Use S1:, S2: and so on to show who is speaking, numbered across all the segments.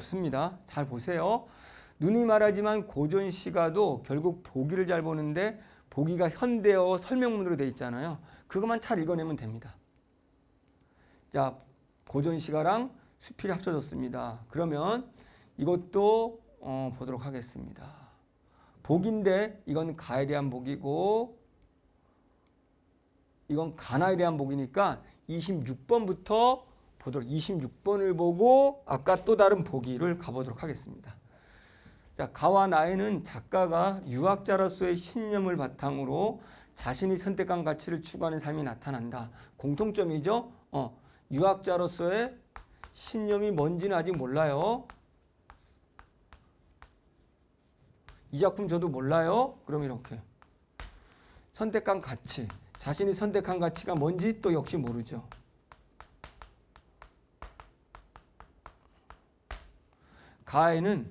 S1: 없습니다. 잘 보세요. 누누이 말하지만 고전 시가도 결국 보기를 잘 보는데 보기가 현대어 설명문으로 되어 있잖아요. 그것만 잘 읽어내면 됩니다. 자, 고전 시가랑 수필이 합쳐졌습니다. 그러면 이것도 보도록 하겠습니다. 복인데 이건 가에 대한 복이고 이건 가나에 대한 복이니까 26번부터 보도록 26번을 보고 아까 또 다른 보기를 가보도록 하겠습니다. 자, 가와 나에는 작가가 유학자로서의 신념을 바탕으로 자신이 선택한 가치를 추구하는 삶이 나타난다. 공통점이죠. 유학자로서의 신념이 뭔지는 아직 몰라요. 이 작품 저도 몰라요. 그럼 이렇게 선택한 가치, 자신이 선택한 가치가 뭔지 또 역시 모르죠. 가에는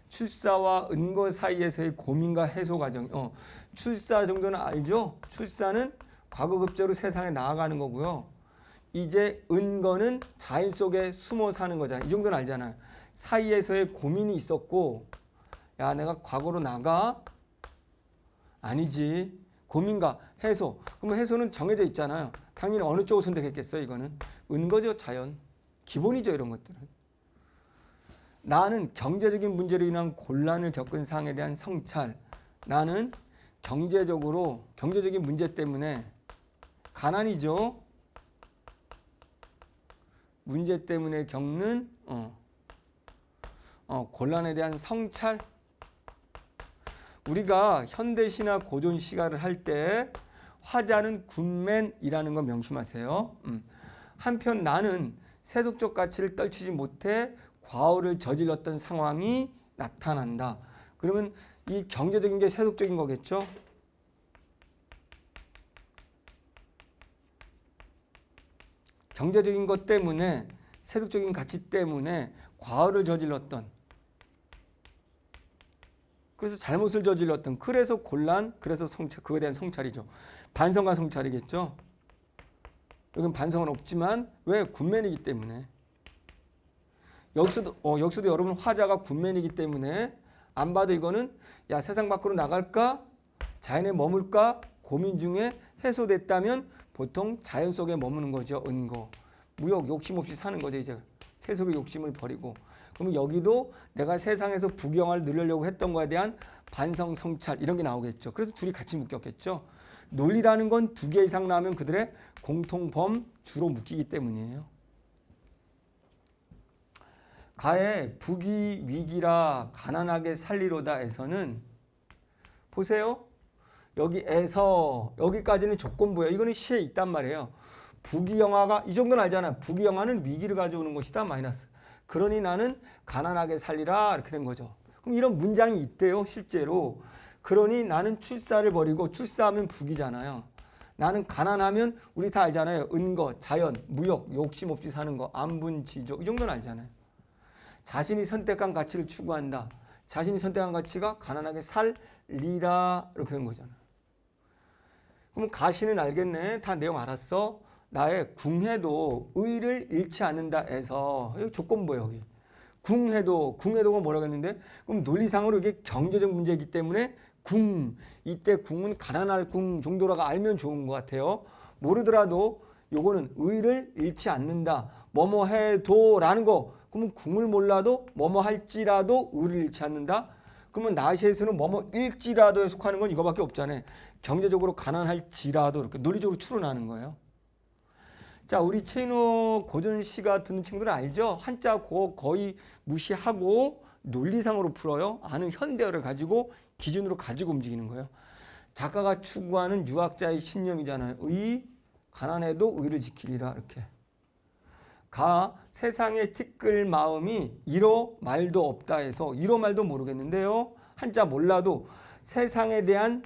S1: 출사와 은거 사이에서의 고민과 해소 과정. 출사 정도는 알죠? 출사는 과거급제로 세상에 나아가는 거고요. 이제 은거는 자연 속에 숨어 사는 거잖아요. 이 정도는 알잖아요. 사이에서의 고민이 있었고, 야, 내가 과거로 나가? 아니지. 고민과 해소. 그러면 해소는 정해져 있잖아요. 당연히 어느 쪽을 선택했겠어요, 이거는? 은거죠, 자연. 기본이죠, 이런 것들은. 나는 경제적인 문제로 인한 곤란을 겪은 상황에 대한 성찰. 나는 경제적인 문제 때문에 가난이죠. 문제 때문에 겪는 곤란에 대한 성찰. 우리가 현대시나 고전시가를 할 때 화자는 굿맨이라는 거 명심하세요. 한편 나는 세속적 가치를 떨치지 못해 과오를 저질렀던 상황이 나타난다. 그러면 이 경제적인 게 세속적인 거겠죠? 경제적인 것 때문에 세속적인 가치 때문에 과오를 저질렀던, 그래서 잘못을 저질렀던, 그래서 곤란, 그래서 성찰, 그거에 대한 성찰이죠. 반성과 성찰이겠죠. 여기는 반성은 없지만 왜? 굿맨이기 때문에. 여기서도 여러분 화자가 굿맨이기 때문에 안 봐도 이거는 야, 세상 밖으로 나갈까? 자연에 머물까? 고민 중에 해소됐다면 보통 자연 속에 머무는 거죠. 은거. 무욕, 욕심 없이 사는 거죠. 이제 세속의 욕심을 버리고. 그러면 여기도 내가 세상에서 부경화를 누리려고 했던 거에 대한 반성, 성찰 이런 게 나오겠죠. 그래서 둘이 같이 묶였겠죠. 논리라는 건 2개 이상 나오면 그들의 공통범 주로 묶이기 때문이에요. 가에 부귀 위기라 가난하게 살리로다에서는 보세요. 여기에서 여기까지는 조건부예요. 이거는 시에 있단 말이에요. 부귀영화가 이 정도는 알잖아요. 부귀영화는 위기를 가져오는 것이다. 마이너스. 그러니 나는 가난하게 살리라 이렇게 된 거죠. 그럼 이런 문장이 있대요. 실제로. 그러니 나는 출사를 버리고, 출사하면 부귀잖아요. 나는 가난하면 우리 다 알잖아요. 은거, 자연, 무욕, 욕심 없이 사는 거, 안분지족 이 정도는 알잖아요. 자신이 선택한 가치를 추구한다. 자신이 선택한 가치가 가난하게 살리라 이렇게 된 거잖아요. 그럼 가시는 알겠네. 다 내용 알았어. 나의 궁해도 의를 잃지 않는다에서 여기 조건부예요. 여기 궁해도가 뭐라고 했는데, 그럼 논리상으로 이게 경제적 문제이기 때문에 이때 궁은 가난할 궁 정도라고 알면 좋은 것 같아요. 모르더라도 요거는 의를 잃지 않는다. 뭐뭐 해도라는 거. 그러면 궁을 몰라도 뭐뭐 할지라도 의를 잃지 않는다. 그러면 나시에서는 뭐뭐 잃지라도에 속하는 건 이거밖에 없잖아요. 경제적으로 가난할지라도 이렇게 논리적으로 추론하는 거예요. 자, 우리 채인호 고전시가 듣는 친구들은 알죠? 한자 거의 무시하고 논리상으로 풀어요. 아는 현대어를 가지고 기준으로 가지고 움직이는 거예요. 작가가 추구하는 유학자의 신념이잖아요. 가난해도 의를 지키리라 이렇게. 세상에 티끌 마음이 이로 말도 없다 해서 이로 말도 모르겠는데요. 한자 몰라도 세상에 대한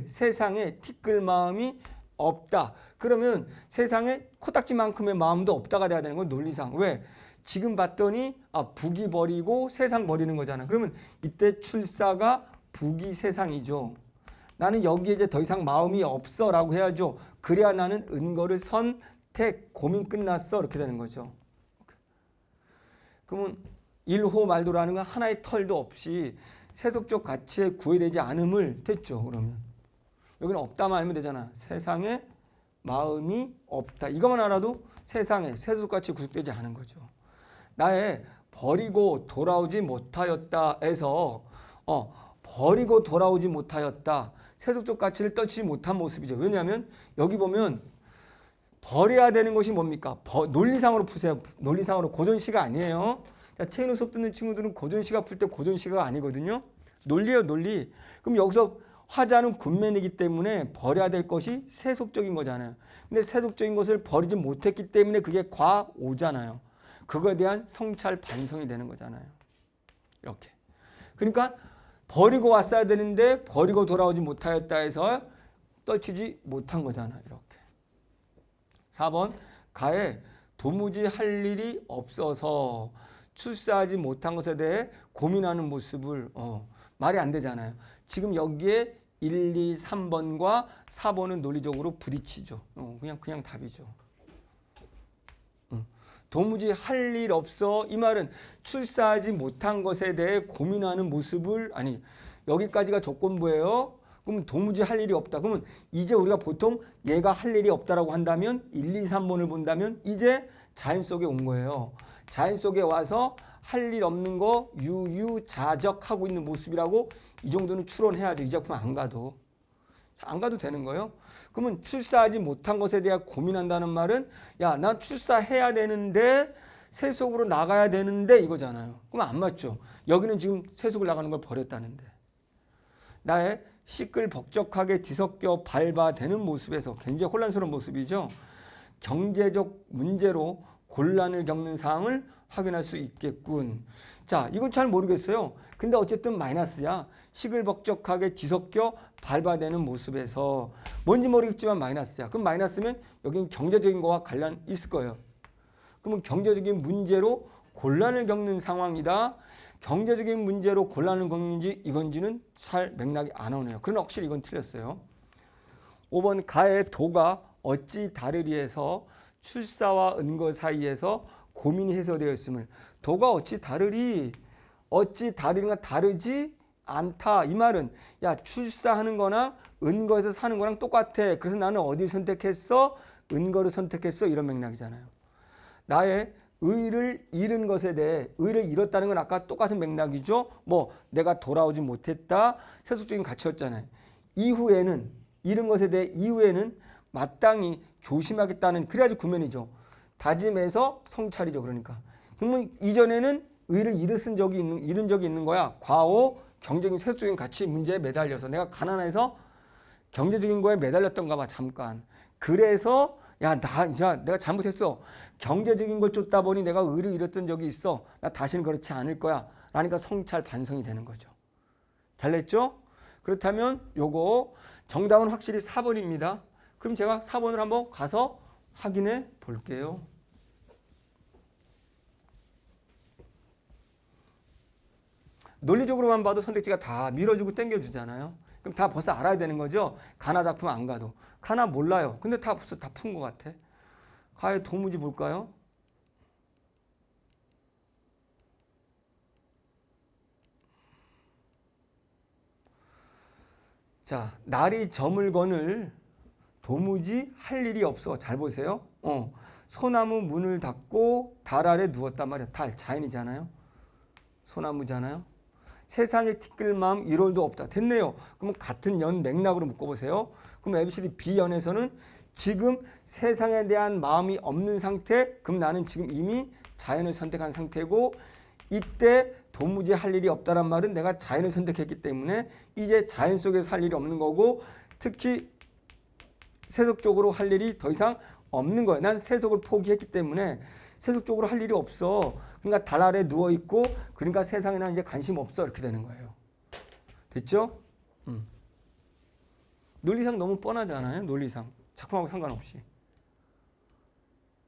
S1: 세상에 티끌 마음이 없다. 그러면 세상에 코딱지만큼의 마음도 없다가 돼야 되는 건 논리상. 왜? 지금 봤더니 부귀 버리고 세상 버리는 거잖아. 그러면 이때 출사가 부귀 세상이죠. 나는 여기에 이제 더 이상 마음이 없어 라고 해야죠. 그래야 나는 은거를 고민 끝났어 이렇게 되는 거죠. 그러면 일호 말도라는 건 하나의 털도 없이 세속적 가치에 구애되지 않음을 됐죠. 그러면 여기는 없다 말면 되잖아. 세상에 마음이 없다. 이것만 알아도 세상에 세속 가치에 구속되지 않은 거죠. 나의 버리고 돌아오지 못하였다에서 버리고 돌아오지 못하였다. 세속적 가치를 떨치지 못한 모습이죠. 왜냐하면 여기 보면 버려야 되는 것이 뭡니까? 논리상으로 푸세요. 논리상으로 고전시가 아니에요. 자, 체인호 수업 듣는 친구들은 고전시가 풀 때 고전시가 아니거든요. 논리예요, 논리. 그럼 여기서 화자는 군맨이기 때문에 버려야 될 것이 세속적인 거잖아요. 근데 세속적인 것을 버리지 못했기 때문에 그게 과오잖아요. 그거에 대한 성찰 반성이 되는 거잖아요. 이렇게. 그러니까 버리고 왔어야 되는데 버리고 돌아오지 못하였다 해서 떨치지 못한 거잖아요. 이렇게. 4번 가에 도무지 할 일이 없어서 출사하지 못한 것에 대해 고민하는 모습을 말이 안 되잖아요. 지금 여기에 1, 2, 3번과 4번은 논리적으로 부딪히죠. 그냥 답이죠. 도무지 할 일 없어. 이 말은 출사하지 못한 것에 대해 고민하는 모습을 여기까지가 조건부예요. 그럼 도무지 할 일이 없다. 그러면 이제 우리가 보통 얘가 할 일이 없다라고 한다면 1, 2, 3번을 본다면 이제 자연 속에 온 거예요. 자연 속에 와서 할 일 없는 거 유유자적하고 있는 모습이라고 이 정도는 추론해야죠. 이 작품 안 가도. 안 가도 되는 거예요. 그러면 출사하지 못한 것에 대해 고민한다는 말은 야, 나 출사해야 되는데 세속으로 나가야 되는데 이거잖아요. 그럼 안 맞죠. 여기는 지금 세속을 나가는 걸 버렸다는데. 나의 시끌벅적하게 뒤섞여 밟아대는 모습에서 굉장히 혼란스러운 모습이죠. 경제적 문제로 곤란을 겪는 상황을 확인할 수 있겠군. 자, 이거 잘 모르겠어요. 근데 어쨌든 마이너스야. 시끌벅적하게 뒤섞여 밟아대는 모습에서 뭔지 모르겠지만 마이너스야. 그럼 마이너스면 여기는 경제적인 거와 관련 있을 거예요. 그러면 경제적인 문제로 곤란을 겪는 상황이다. 경제적인 문제로 곤란을 겪는지 이건지는 잘 맥락이 안 오네요. 그러나 확실히 이건 틀렸어요. 5번 가의 도가 어찌 다르리에서 출사와 은거 사이에서 고민이 해소되어 있음을. 도가 어찌 다르리? 어찌 다르리가 다르지 않다. 이 말은 야, 출사하는 거나 은거에서 사는 거랑 똑같아. 그래서 나는 어디를 선택했어? 은거를 선택했어. 이런 맥락이잖아요. 나의 의를 잃은 것에 대해 의를 잃었다는 건 아까 똑같은 맥락이죠. 내가 돌아오지 못했다. 세속적인 가치였잖아요. 이후에는 잃은 것에 대해 이후에는 마땅히 조심하겠다는 그래야지 구면이죠. 다짐해서 성찰이죠. 그러니까. 그러면 이전에는 의를 잃은 적이 있는 거야. 과오, 경쟁인 세속적인 가치 문제에 매달려서 내가 가난해서 경제적인 거에 매달렸던가 봐. 잠깐. 그래서 내가 잘못했어. 경제적인 걸 쫓다 보니 내가 의를 잃었던 적이 있어. 나 다시는 그렇지 않을 거야. 라니까 성찰 반성이 되는 거죠. 잘 됐죠? 그렇다면 요거 정답은 확실히 4번입니다. 그럼 제가 4번을 한번 가서 확인해 볼게요. 논리적으로만 봐도 선택지가 다 밀어주고 당겨주잖아요. 그럼 다 벌써 알아야 되는 거죠. 가나 작품 안 가도. 가나 몰라요. 근데 다 벌써 다 푼 것 같아. 가의 도무지 볼까요? 자, 날이 저물건을 도무지 할 일이 없어. 잘 보세요. 소나무 문을 닫고 달 아래 누웠단 말이야. 달, 자연이잖아요. 소나무잖아요. 세상에 티끌 마음 1월도 없다. 됐네요. 그럼 같은 연 맥락으로 묶어보세요. 그럼 ABCD B연에서는 지금 세상에 대한 마음이 없는 상태. 그럼 나는 지금 이미 자연을 선택한 상태고 이때 도무지 할 일이 없다란 말은 내가 자연을 선택했기 때문에 이제 자연 속에서 할 일이 없는 거고 특히 세속적으로 할 일이 더 이상 없는 거야. 난 세속을 포기했기 때문에 세속적으로 할 일이 없어. 그러니까 달 아래 누워 있고 그러니까 세상에 난 이제 관심 없어. 이렇게 되는 거예요. 됐죠? 논리상 너무 뻔하잖아요. 논리상. 작품하고 상관없이.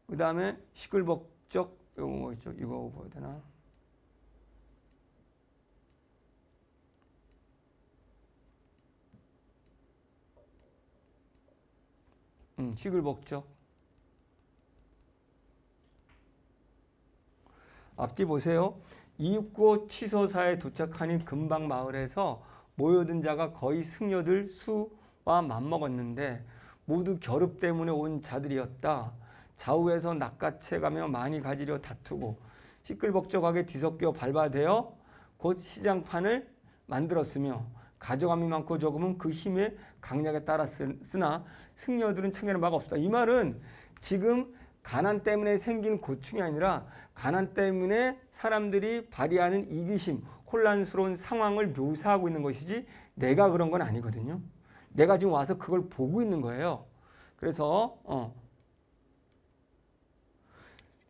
S1: 그 다음에 시끌벅적 이거 뭐 있죠? 이거 봐야 되나? 시끌벅적. 앞뒤 보세요. 269 취소사에 도착하니 근방 마을에서 모여든 자가 거의 승려들 수와 맞먹었는데 모두 겨룹 때문에 온 자들이었다. 좌우에서 낚아채가며 많이 가지려 다투고 시끌벅적하게 뒤섞여 밟아대어 곧 시장판을 만들었으며 가져감이 많고 적으면 그 힘에 강약에 따라 쓰나 승려들은 참견할 바가 없다. 이 말은 지금 가난 때문에 생긴 고충이 아니라 가난 때문에 사람들이 발휘하는 이기심, 혼란스러운 상황을 묘사하고 있는 것이지 내가 그런 건 아니거든요. 내가 지금 와서 그걸 보고 있는 거예요. 그래서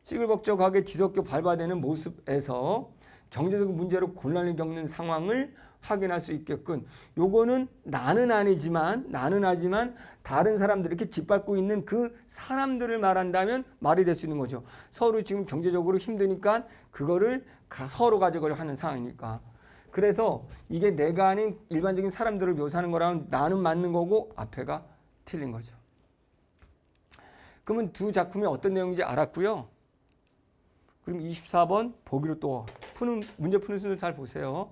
S1: 시끌벅적하게 뒤섞여 밟아대는 모습에서 경제적 문제로 곤란을 겪는 상황을 확인할 수 있게끔 요거는 나는 하지만 다른 사람들 이렇게 짓밟고 있는 그 사람들을 말한다면 말이 될 수 있는 거죠. 서로 지금 경제적으로 힘드니까 그거를 서로 가져가려 하는 상황이니까. 그래서 이게 내가 아닌 일반적인 사람들을 묘사하는 거랑 나는 맞는 거고 앞에가 틀린 거죠. 그러면 두 작품이 어떤 내용인지 알았고요. 그럼 24번 보기로 또 문제 푸는 순서 잘 보세요.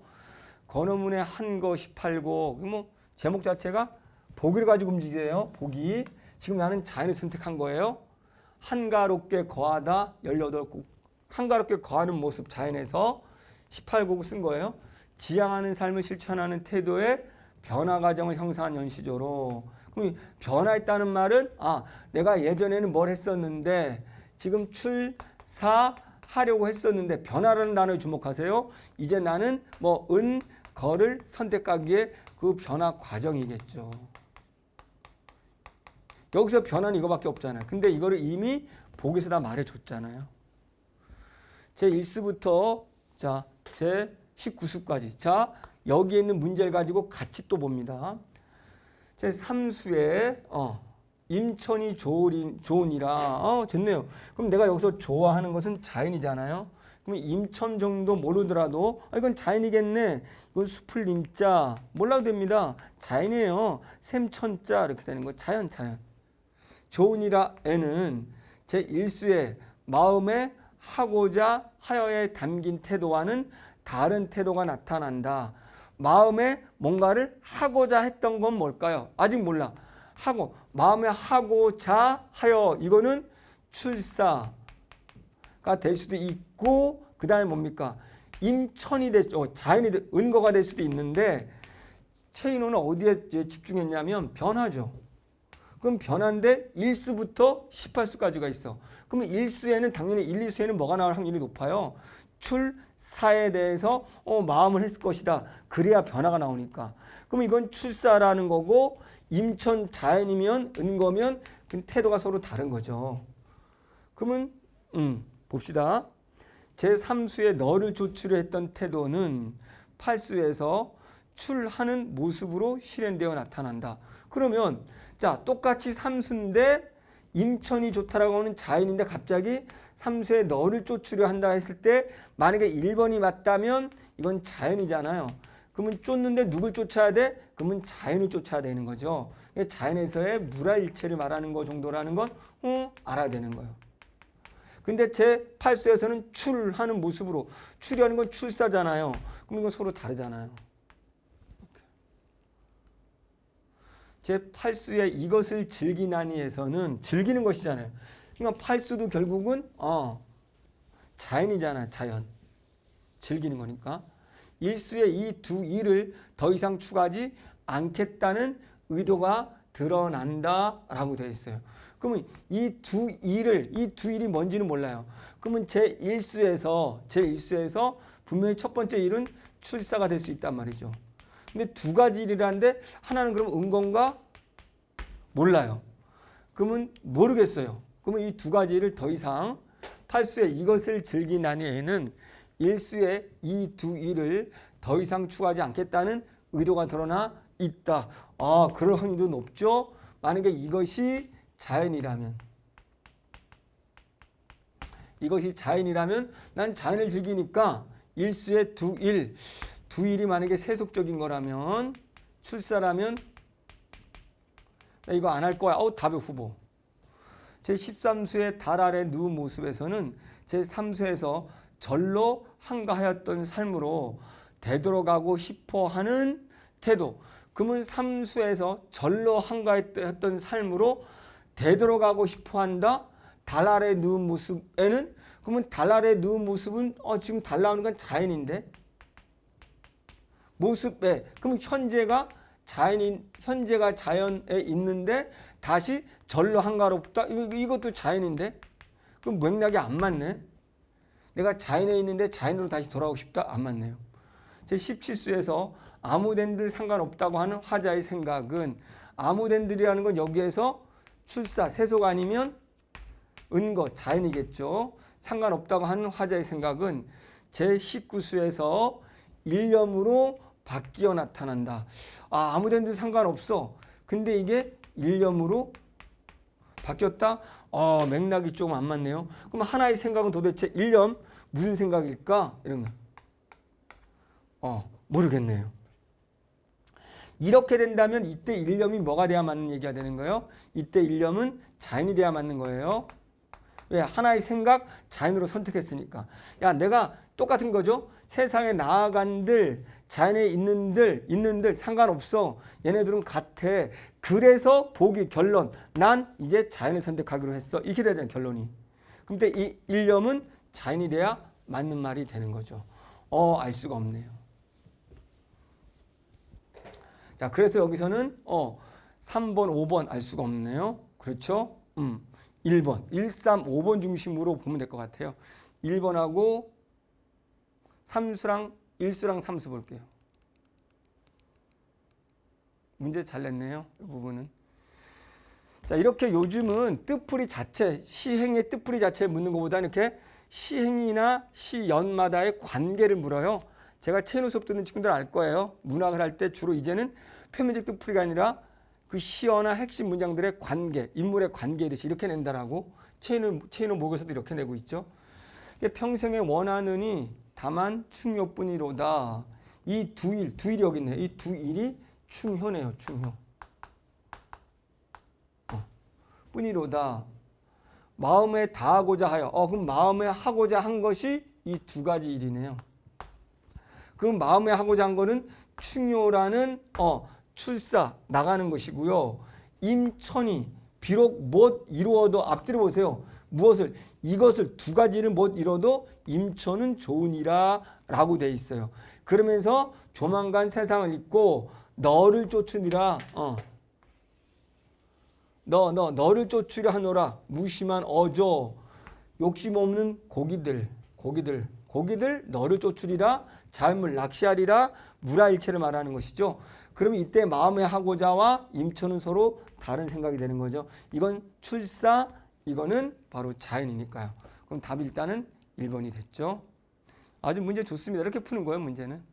S1: 건어문의 한거 18고 뭐 제목 자체가 보기를 가지고 움직이세요. 보기. 지금 나는 자연을 선택한 거예요. 한가롭게 거하다 18곡. 한가롭게 거하는 모습 자연에서 18곡을 쓴 거예요. 지향하는 삶을 실천하는 태도의 변화 과정을 형성한 연시조로. 그럼 변화했다는 말은 내가 예전에는 뭘 했었는데 지금 출사하려고 했었는데 변화라는 단어에 주목하세요. 이제 나는 거를 선택하기에 그 변화 과정이겠죠. 여기서 변화는 이거밖에 없잖아요. 근데 이거를 이미 보기에서 다 말해줬잖아요. 제 1수부터 제 19수까지. 자, 여기에 있는 문제를 가지고 같이 또 봅니다. 제 3수에 임천이 좋으니라. 됐네요. 그럼 내가 여기서 좋아하는 것은 자연이잖아요. 그럼 임천 정도 모르더라도 이건 자연이겠네. 이건 숲을 임자 몰라도 됩니다. 자연이에요. 샘천자 이렇게 되는 거. 자연. 좋으니라에는 제 1수의 마음에 하고자 하여에 담긴 태도와는 다른 태도가 나타난다. 마음에 뭔가를 하고자 했던 건 뭘까요? 아직 몰라. 마음에 하고자 하여 이거는 출사가 될 수도 있고 그 다음에 뭡니까? 임천이 자연이 은거가 될 수도 있는데 최인호는 어디에 집중했냐면 변화죠. 그럼 변화인데 1수부터 18수까지가 있어. 그러면 1수에는 당연히 1, 2수에는 뭐가 나올 확률이 높아요? 출사에 대해서 마음을 했을 것이다. 그래야 변화가 나오니까. 그럼 이건 출사라는 거고 임천 자연이면 은거면 그 태도가 서로 다른 거죠. 그러면 봅시다. 제3수에 너를 조치려 했던 태도는 8수에서 출하는 모습으로 실현되어 나타난다. 그러면 똑같이 3수인데 임천이 좋다라고 하는 자연인데 갑자기 3수에 너를 쫓으려 한다 했을 때 만약에 1번이 맞다면 이건 자연이잖아요. 그러면 쫓는데 누굴 쫓아야 돼? 그러면 자연을 쫓아야 되는 거죠. 자연에서의 물화일체를 말하는 거 정도라는 건 알아야 되는 거예요. 근데 제 8수에서는 출하는 모습으로 출이라는 건 출사잖아요. 그럼 이건 서로 다르잖아요. 제 8수의 이것을 즐기나니에서는 즐기는 것이잖아요. 그러니까 8수도 결국은 자연이잖아요. 자연. 즐기는 거니까. 1수의 이 두 일을 더 이상 추가하지 않겠다는 의도가 드러난다라고 되어 있어요. 그러면 이 두 일이 뭔지는 몰라요. 그러면 제1수에서 분명히 첫 번째 일은 출사가 될 수 있단 말이죠. 근데 두 가지 일이라는데 하나는 그럼 은건가? 몰라요. 그러면 모르겠어요. 그러면 이 두 가지 일을 더 이상 8수의 이것을 즐기나니에는 1수의 이 두 일을 더 이상 추구하지 않겠다는 의도가 드러나 있다. 그럴 확률도 높죠. 만약에 이것이 자연이라면 난 자연을 즐기니까 1수의 두 일이 만약에 세속적인 거라면 출사라면 나 이거 안 할 거야. 답의 후보. 제13수의 달 아래 누운 모습에서는 제3수에서 절로 한가하였던 삶으로 되돌아가고 싶어 하는 태도. 그러면 삼수에서 절로 한가했던 삶으로 되돌아가고 싶어 한다. 달 아래 누운 모습에는, 그러면 달 아래 누운 모습은 지금 달 나오는 건 자연인데 모습에, 그럼 현재가 자연에 있는데 다시 절로 한가롭다. 이것도 자연인데 그럼 맥락이 안 맞네. 내가 자연에 있는데 자연으로 다시 돌아오고 싶다. 안 맞네요. 제 17수에서 아무된들 상관없다고 하는 화자의 생각은, 아무된들이라는 건 여기에서 출사, 세속 아니면 은거, 자연이겠죠. 상관없다고 하는 화자의 생각은 제 19수에서 일념으로 바뀌어 나타난다. 아무된들 상관없어. 근데 이게 일념으로 바뀌었다? 맥락이 조금 안 맞네요. 그럼 하나의 생각은 도대체 일념 무슨 생각일까? 이런 거. 모르겠네요. 이렇게 된다면 이때 일념이 뭐가 돼야 맞는 얘기가 되는 거예요? 이때 일념은 자연이 돼야 맞는 거예요. 왜? 하나의 생각, 자연으로 선택했으니까. 야, 내가 똑같은 거죠. 세상에 나아간들, 자연에 있는들 상관없어. 얘네들은 같아. 그래서 보기 결론. 난 이제 자연을 선택하기로 했어. 이렇게 되잖아요, 결론이. 근데 이 일념은 자연이 돼야 맞는 말이 되는 거죠. 알 수가 없네요. 자, 그래서 여기서는 3번, 5번 알 수가 없네요. 그렇죠? 1번, 1, 3, 5번 중심으로 보면 될 것 같아요. 1번하고 3수랑 1수랑 3수 볼게요. 문제 잘 냈네요. 이 부분은. 자, 이렇게 요즘은 뜻풀이 자체, 시행의 뜻풀이 자체를 묻는 것보다 이렇게 시행이나 시연마다의 관계를 물어요. 제가 채널 수업 듣는 친구들 알 거예요. 문학을 할 때 주로 이제는 표면적 뜻풀이가 아니라 그 시어나 핵심 문장들의 관계, 인물의 관계 이렇게 낸다라고 채널 모의고사도 이렇게 내고 있죠. 평생에 원하느니 다만 충효뿐이로다. 이 두일이 여기 있네요. 이 두일이 충효네요. 충효. 뿐이로다. 마음에 다하고자 하여. 그럼 마음에 하고자 한 것이 이 두 가지 일이네요. 그 마음에 하고자 한 거는 충효라는 출사 나가는 것이고요. 임천이 비록 못 이루어도 앞뒤로 보세요. 무엇을? 이것을 두 가지를 못 이뤄도 임천은 좋으니라 라고 돼 있어요. 그러면서 조만간 세상을 잊고 너를 쫓으니라. 너를 쫓으려 하노라. 무심한 어조 욕심 없는 고기들 너를 쫓으리라. 자연물 낚시하리라. 무라일체를 말하는 것이죠. 그러면 이때 마음의 하고자와 임천은 서로 다른 생각이 되는 거죠. 이건 출사, 이거는 바로 자연이니까요. 그럼 답이 일단은 1번이 됐죠. 아주 문제 좋습니다. 이렇게 푸는 거예요, 문제는.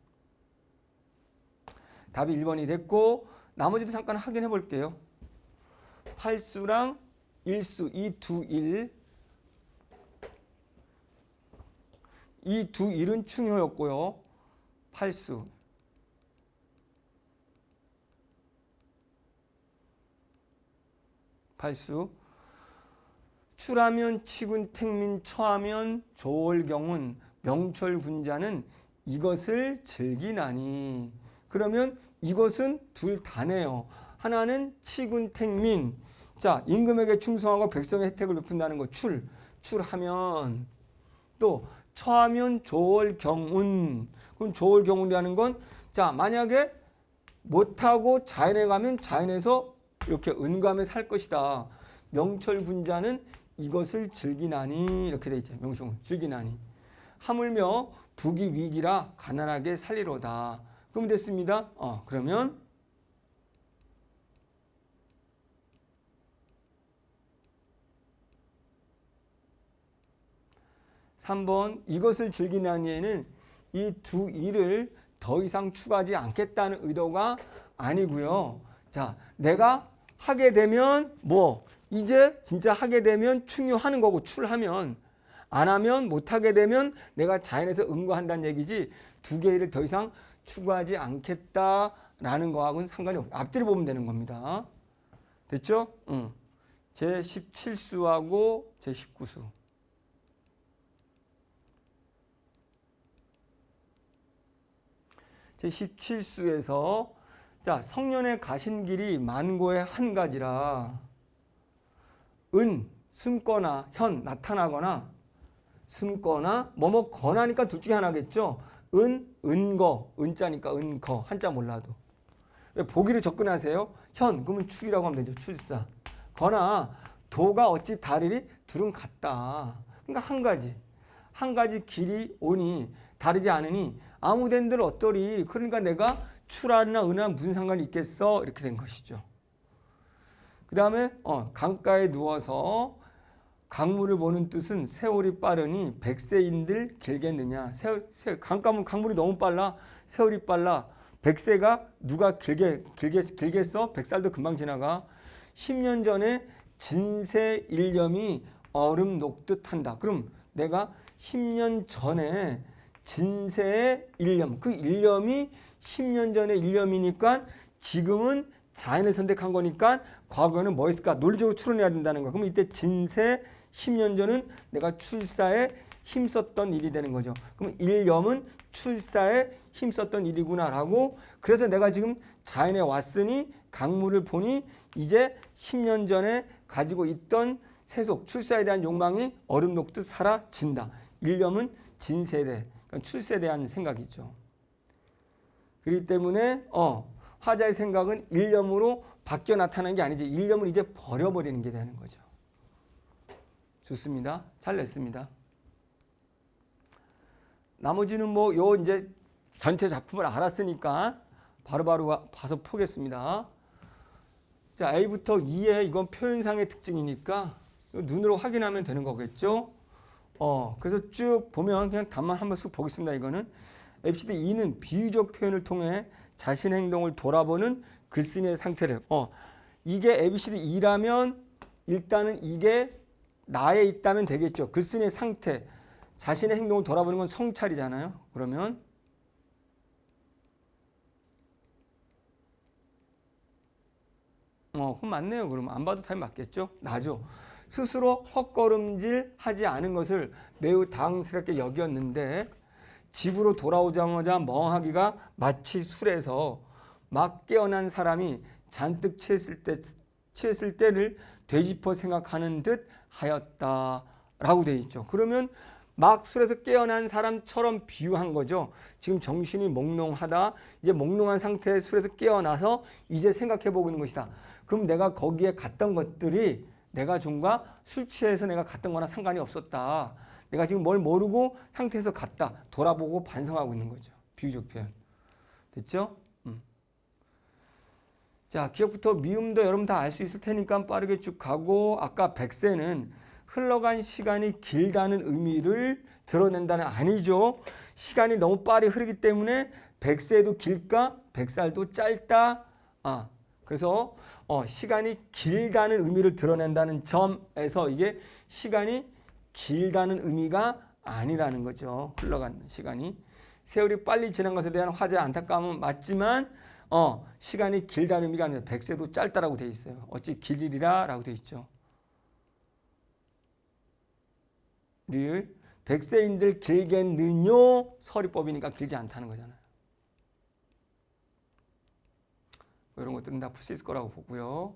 S1: 답이 1번이 됐고 나머지도 잠깐 확인해 볼게요. 8수랑 1수, 이 두 일은 충효였고요. 8수. 출하면 치군 택민 처하면 조월경은 명철군자는 이것을 즐기나니. 그러면 이것은 둘 다네요. 하나는 치군 택민. 자, 임금에게 충성하고 백성의 혜택을 베푼다는 거 출하면, 또 처하면 조월경운. 그럼 조월경운이라는 건, 자, 만약에 못하고 자연에 가면 자연에서 이렇게 은감에 살 것이다. 명철군자는 이것을 즐기나니. 이렇게 돼 있죠. 명철군 즐기나니. 하물며 북이 위기라 가난하게 살리로다. 그럼 됐습니다. 그러면 3번 이것을 즐기나니에는 이 두 일을 더 이상 추가하지 않겠다는 의도가 아니고요. 자, 내가 하게 되면 이제 진짜 하게 되면 충효하는 거고, 출하면. 안 하면 못하게 되면 내가 자연에서 응거한다는 얘기지, 두 개의 일을 더 이상 추구하지 않겠다라는 거하고는 상관이 없어요. 앞뒤를 보면 되는 겁니다. 됐죠? 제 17수하고 제 19수. 제17수에서 자, 성년에 가신 길이 만고의 한 가지라. 은 숨거나 현 나타나거나 숨거나 뭐뭐 거나니까 둘 중에 하나겠죠. 은거 은자니까 은거 한자 몰라도 왜 보기를 접근하세요. 현 그러면 축이라고 하면 되죠. 출사. 거나 도가 어찌 다르리 둘은 같다. 그러니까 한 가지 길이 오니 다르지 않으니 아무된들 어떠리. 그러니까 내가 출하나 은하 무슨 상관이 있겠어 이렇게 된 것이죠. 그 다음에 강가에 누워서 강물을 보는 뜻은 세월이 빠르니 백세인들 길겠느냐. 강물이 너무 빨라. 세월이 빨라. 백세가 누가 길겠어? 100살도 금방 지나가. 10년 전에 진세 일념이 얼음 녹듯 한다. 그럼 내가 10년 전에 진세의 일념, 그 일념이 10년 전의 일념이니까 지금은 자연을 선택한 거니까 과거에는 뭐 했을까? 논리적으로 추론해야 된다는 거야. 그럼 이때 진세 10년 전은 내가 출사에 힘썼던 일이 되는 거죠. 그럼 일념은 출사에 힘썼던 일이구나라고. 그래서 내가 지금 자연에 왔으니 강물을 보니 이제 10년 전에 가지고 있던 세속, 출사에 대한 욕망이 얼음 녹듯 사라진다. 일념은 진세대, 그러니까 출세에 대한 생각이죠. 그렇기 때문에 화자의 생각은 일념으로 바뀌어 나타나는 게 아니지. 일념을 이제 버려버리는 게 되는 거죠. 좋습니다. 잘 냈습니다. 나머지는 뭐 요 이제 전체 작품을 알았으니까 바로바로 봐서 보겠습니다. 자, A부터 E에 이건 표현상의 특징이니까 눈으로 확인하면 되는 거겠죠. 그래서 쭉 보면 그냥 답만 한번 쑥 보겠습니다. 이거는 ABCD E는 비유적 표현을 통해 자신의 행동을 돌아보는 글쓴이의 상태를. 이게 ABCD E라면 일단은 이게 나에 있다면 되겠죠. 글쓴이의 상태. 자신의 행동을 돌아보는 건 성찰이잖아요. 그러면 그럼 맞네요. 그러면 안 봐도 답이 맞겠죠. 나죠. 스스로 헛걸음질 하지 않은 것을 매우 당스럽게 여겼는데 집으로 돌아오자마자 멍하기가 마치 술에서 막 깨어난 사람이 잔뜩 취했을 때를 되짚어 생각하는 듯 하였다라고 되어 있죠. 그러면 막 술에서 깨어난 사람처럼 비유한 거죠. 지금 정신이 몽롱하다. 이제 몽롱한 상태에 술에서 깨어나서 이제 생각해보고 있는 것이다. 그럼 내가 거기에 갔던 것들이 내가 좀과 술 취해서 내가 갔던 거나 상관이 없었다. 내가 지금 뭘 모르고 상태에서 갔다. 돌아보고 반성하고 있는 거죠. 비유적 표현. 됐죠? 자, 기억부터 미음도 여러분 다 알 수 있을 테니까 빠르게 쭉 가고, 아까 백세는 흘러간 시간이 길다는 의미를 드러낸다는 아니죠. 시간이 너무 빠르게 흐르기 때문에 백세도 길까? 백살도 짧다. 그래서 시간이 길다는 의미를 드러낸다는 점에서 이게 시간이 길다는 의미가 아니라는 거죠. 흘러간 시간이. 세월이 빨리 지난 것에 대한 화제 안타까움은 맞지만 시간이 길다는 의미가 아니라 백세도 짧다라고 되어 있어요. 어찌 길이라 라고 되어 있죠. 를 백세인들 길겠느뇨 서리법이니까 길지 않다는 거잖아요. 이런 것들은 다 풀 수 있을 거라고 보고요.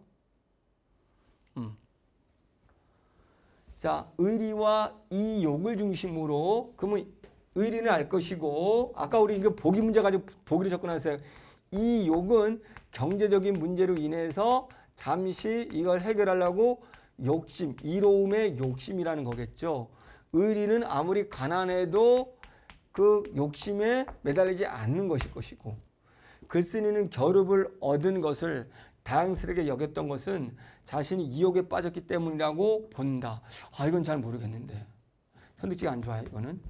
S1: 자, 의리와 이욕을 중심으로 그러면 의리는 알 것이고 아까 우리 이거 보기 문제 가지고 보기를 접근하세요. 이욕은 경제적인 문제로 인해서 잠시 이걸 해결하려고 욕심, 이로움의 욕심이라는 거겠죠. 의리는 아무리 가난해도 그 욕심에 매달리지 않는 것일 것이고 글쓴이는 겨룹을 얻은 것을 다양스럽게 여겼던 것은 자신이 이욕에 빠졌기 때문이라고 본다. 이건 잘 모르겠는데. 선택지가 안 좋아요. 이거는.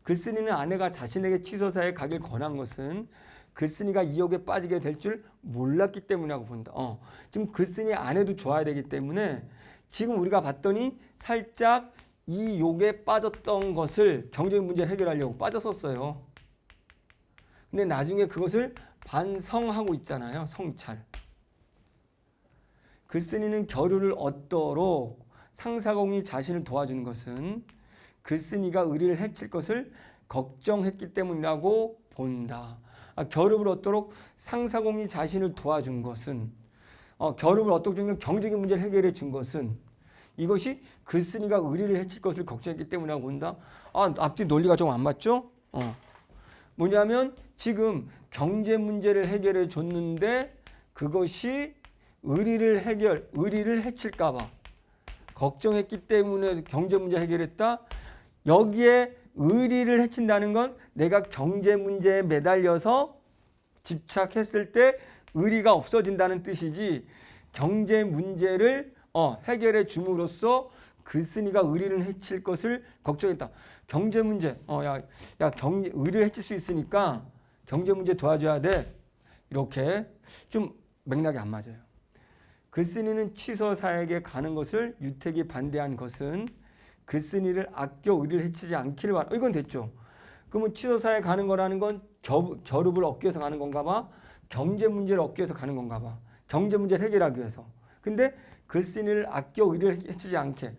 S1: 글쓴이는 아내가 자신에게 치소사에 가길 권한 것은 글쓴이가 이욕에 빠지게 될 줄 몰랐기 때문이라고 본다. 지금 글쓴이 아내도 좋아야 되기 때문에 지금 우리가 봤더니 살짝 이 욕에 빠졌던 것을 경제적 문제를 해결하려고 빠졌었어요. 근데 나중에 그것을 반성하고 있잖아요. 성찰. 글쓴이는 겨루를 얻도록 상사공이 자신을 도와주는 것은 글쓴이가 의리를 해칠 것을 걱정했기 때문이라고 본다. 겨룹을 얻도록 상사공이 자신을 도와준 것은 겨룹을 얻도록 준 경제적인 문제를 해결해 준 것은 이것이 글쓴이가 의리를 해칠 것을 걱정했기 때문이라고 본다. 앞뒤 논리가 좀 안 맞죠? 뭐냐면 지금 경제 문제를 해결해 줬는데 그것이 의리를 해칠까 봐 걱정했기 때문에 경제 문제 해결했다. 여기에 의리를 해친다는 건 내가 경제 문제에 매달려서 집착했을 때 의리가 없어진다는 뜻이지, 경제 문제를 해결해 줌으로써 글쓴이가 의리를 해칠 것을 걱정했다. 경제 문제, 의리를 해칠 수 있으니까 경제 문제 도와줘야 돼. 이렇게 좀 맥락이 안 맞아요. 글쓴이는 치서사에게 가는 것을 유택이 반대한 것은 글쓴이를 아껴 의리를 해치지 않기를 바라. 이건 됐죠. 그러면 치서사에 가는 거라는 건 겨룹을 얻기 위해서 가는 건가 봐. 경제 문제를 얻기 위해서 가는 건가 봐. 경제 문제를 해결하기 위해서. 근데 글쓴이를 아껴 의리를 해치지 않게.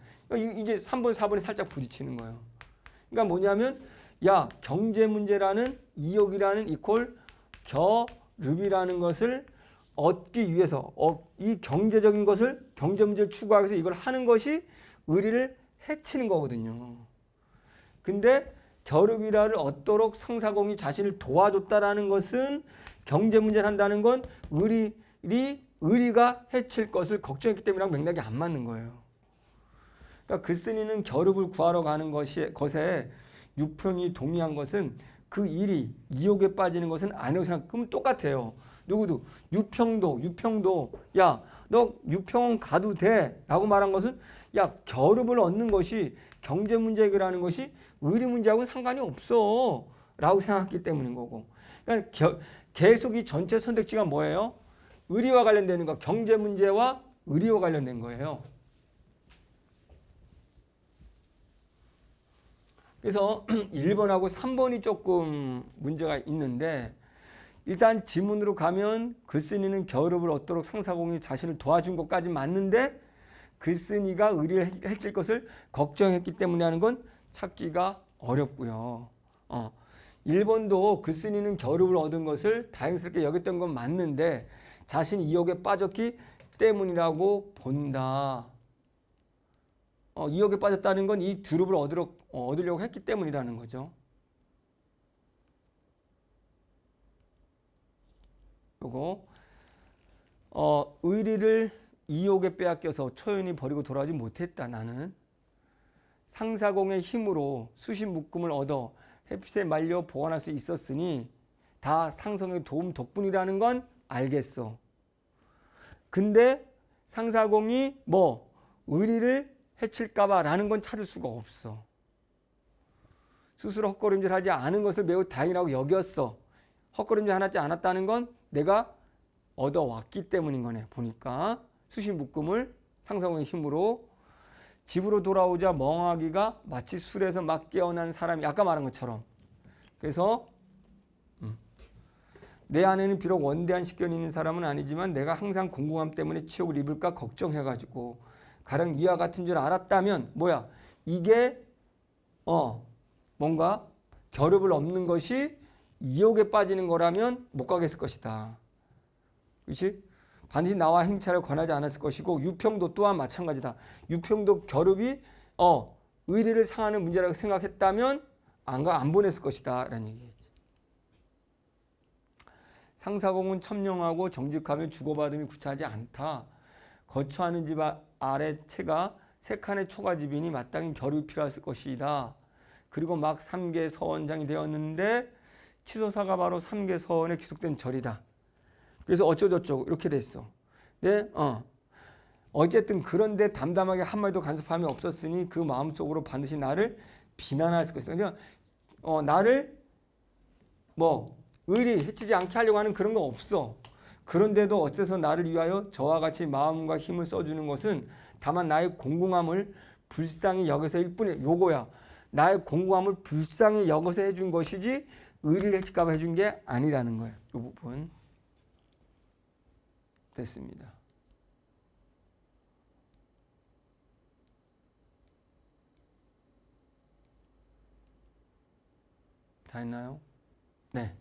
S1: 이제 3번, 4번이 살짝 부딪히는 거예요. 그러니까 뭐냐면 경제 문제라는 이욕이라는 이퀄 겨룹이라는 것을 얻기 위해서 이 경제적인 것을 경제 문제를 추구하기 위해서 이걸 하는 것이 의리를 해치는 거거든요. 근데 겨룹이라를 얻도록 상사공이 자신을 도와줬다라는 것은 경제 문제를 한다는 건 의리가 해칠 것을 걱정했기 때문이랑 맥락이 안 맞는 거예요. 그러니까 글쓴이는 겨룹을 구하러 가는 것에 유평이 동의한 것은 그 일이 이욕에 빠지는 것은 아니라고 생각하면 똑같아요. 누구도 유평도 너 유평은 가도 돼 라고 말한 것은 겨룹을 얻는 것이 경제 문제 해결하는 것이 의리 문제하고는 상관이 없어 라고 생각했기 때문인 거고, 그러니까 계속 이 전체 선택지가 뭐예요? 의리와 관련되는 거, 경제 문제와 의리와 관련된 거예요. 그래서 1번하고 3번이 조금 문제가 있는데, 일단 지문으로 가면 글쓴이는 겨룹을 얻도록 상사공이 자신을 도와준 것까지 맞는데 글쓴이가 의리를 해칠 것을 걱정했기 때문에 하는 건 찾기가 어렵고요. 1번도 글쓴이는 겨룹을 얻은 것을 다행스럽게 여겼던 건 맞는데 자신이 이욕에 빠졌기 때문이라고 본다. 이욕에 빠졌다는 건 이 두릅을 얻으려고 했기 때문이라는 거죠. 요거 의리를 이욕에 빼앗겨서 초연히 버리고 돌아오지 못했다. 나는 상사공의 힘으로 수십 묶음을 얻어 햇빛에 말려 보관할 수 있었으니 다 상성의 도움 덕분이라는 건 알겠어. 근데 상사공이 의리를 해칠까봐 라는 건 찾을 수가 없어. 스스로 헛걸음질하지 않은 것을 매우 다행이라고 여겼어. 헛걸음질하지 않았다는 건 내가 얻어왔기 때문인 거네. 보니까 수십 묶음을 상사공의 힘으로. 집으로 돌아오자 멍하기가 마치 술에서 막 깨어난 사람이, 아까 말한 것처럼. 그래서 내 안에는 비록 원대한 식견이 있는 사람은 아니지만 내가 항상 공공함 때문에 치욕을 입을까 걱정해가지고 가령 이와 같은 줄 알았다면 이게 뭔가 겨룹을 얻는 것이 이욕에 빠지는 거라면 못 가겠을 것이다. 그렇지? 반드시 나와 행차를 권하지 않았을 것이고, 유평도 또한 마찬가지다. 유평도 겨룹이 의리를 상하는 문제라고 생각했다면 안 보냈을 것이다 라는 얘기겠지. 상사공은 천명하고 정직하며 주고받음이 구차하지 않다. 거처하는 집 아래 채가 세 칸의 초가집이니 마땅히 겨룹이 필요했을 것이다. 그리고 막 삼계 서원장이 되었는데 치소사가 바로 삼계 서원에 기속된 절이다. 그래서 어쩌고저쩌고 이렇게 됐어. 네, 어쨌든 그런데 담담하게 한마디도 간섭함이 없었으니 그 마음속으로 반드시 나를 비난했을 것이다. 그러니까 나를 의리 해치지 않게 하려고 하는 그런 거 없어. 그런데도 어째서 나를 위하여 저와 같이 마음과 힘을 써주는 것은 다만 나의 공공함을 불쌍히 여겨서일 뿐이야. 요거야. 나의 공공함을 불쌍히 여겨서 해준 것이지 의리를 해칠까 봐 해준 게 아니라는 거예요. 이 부분. 됐습니다. 다 했나요? 네.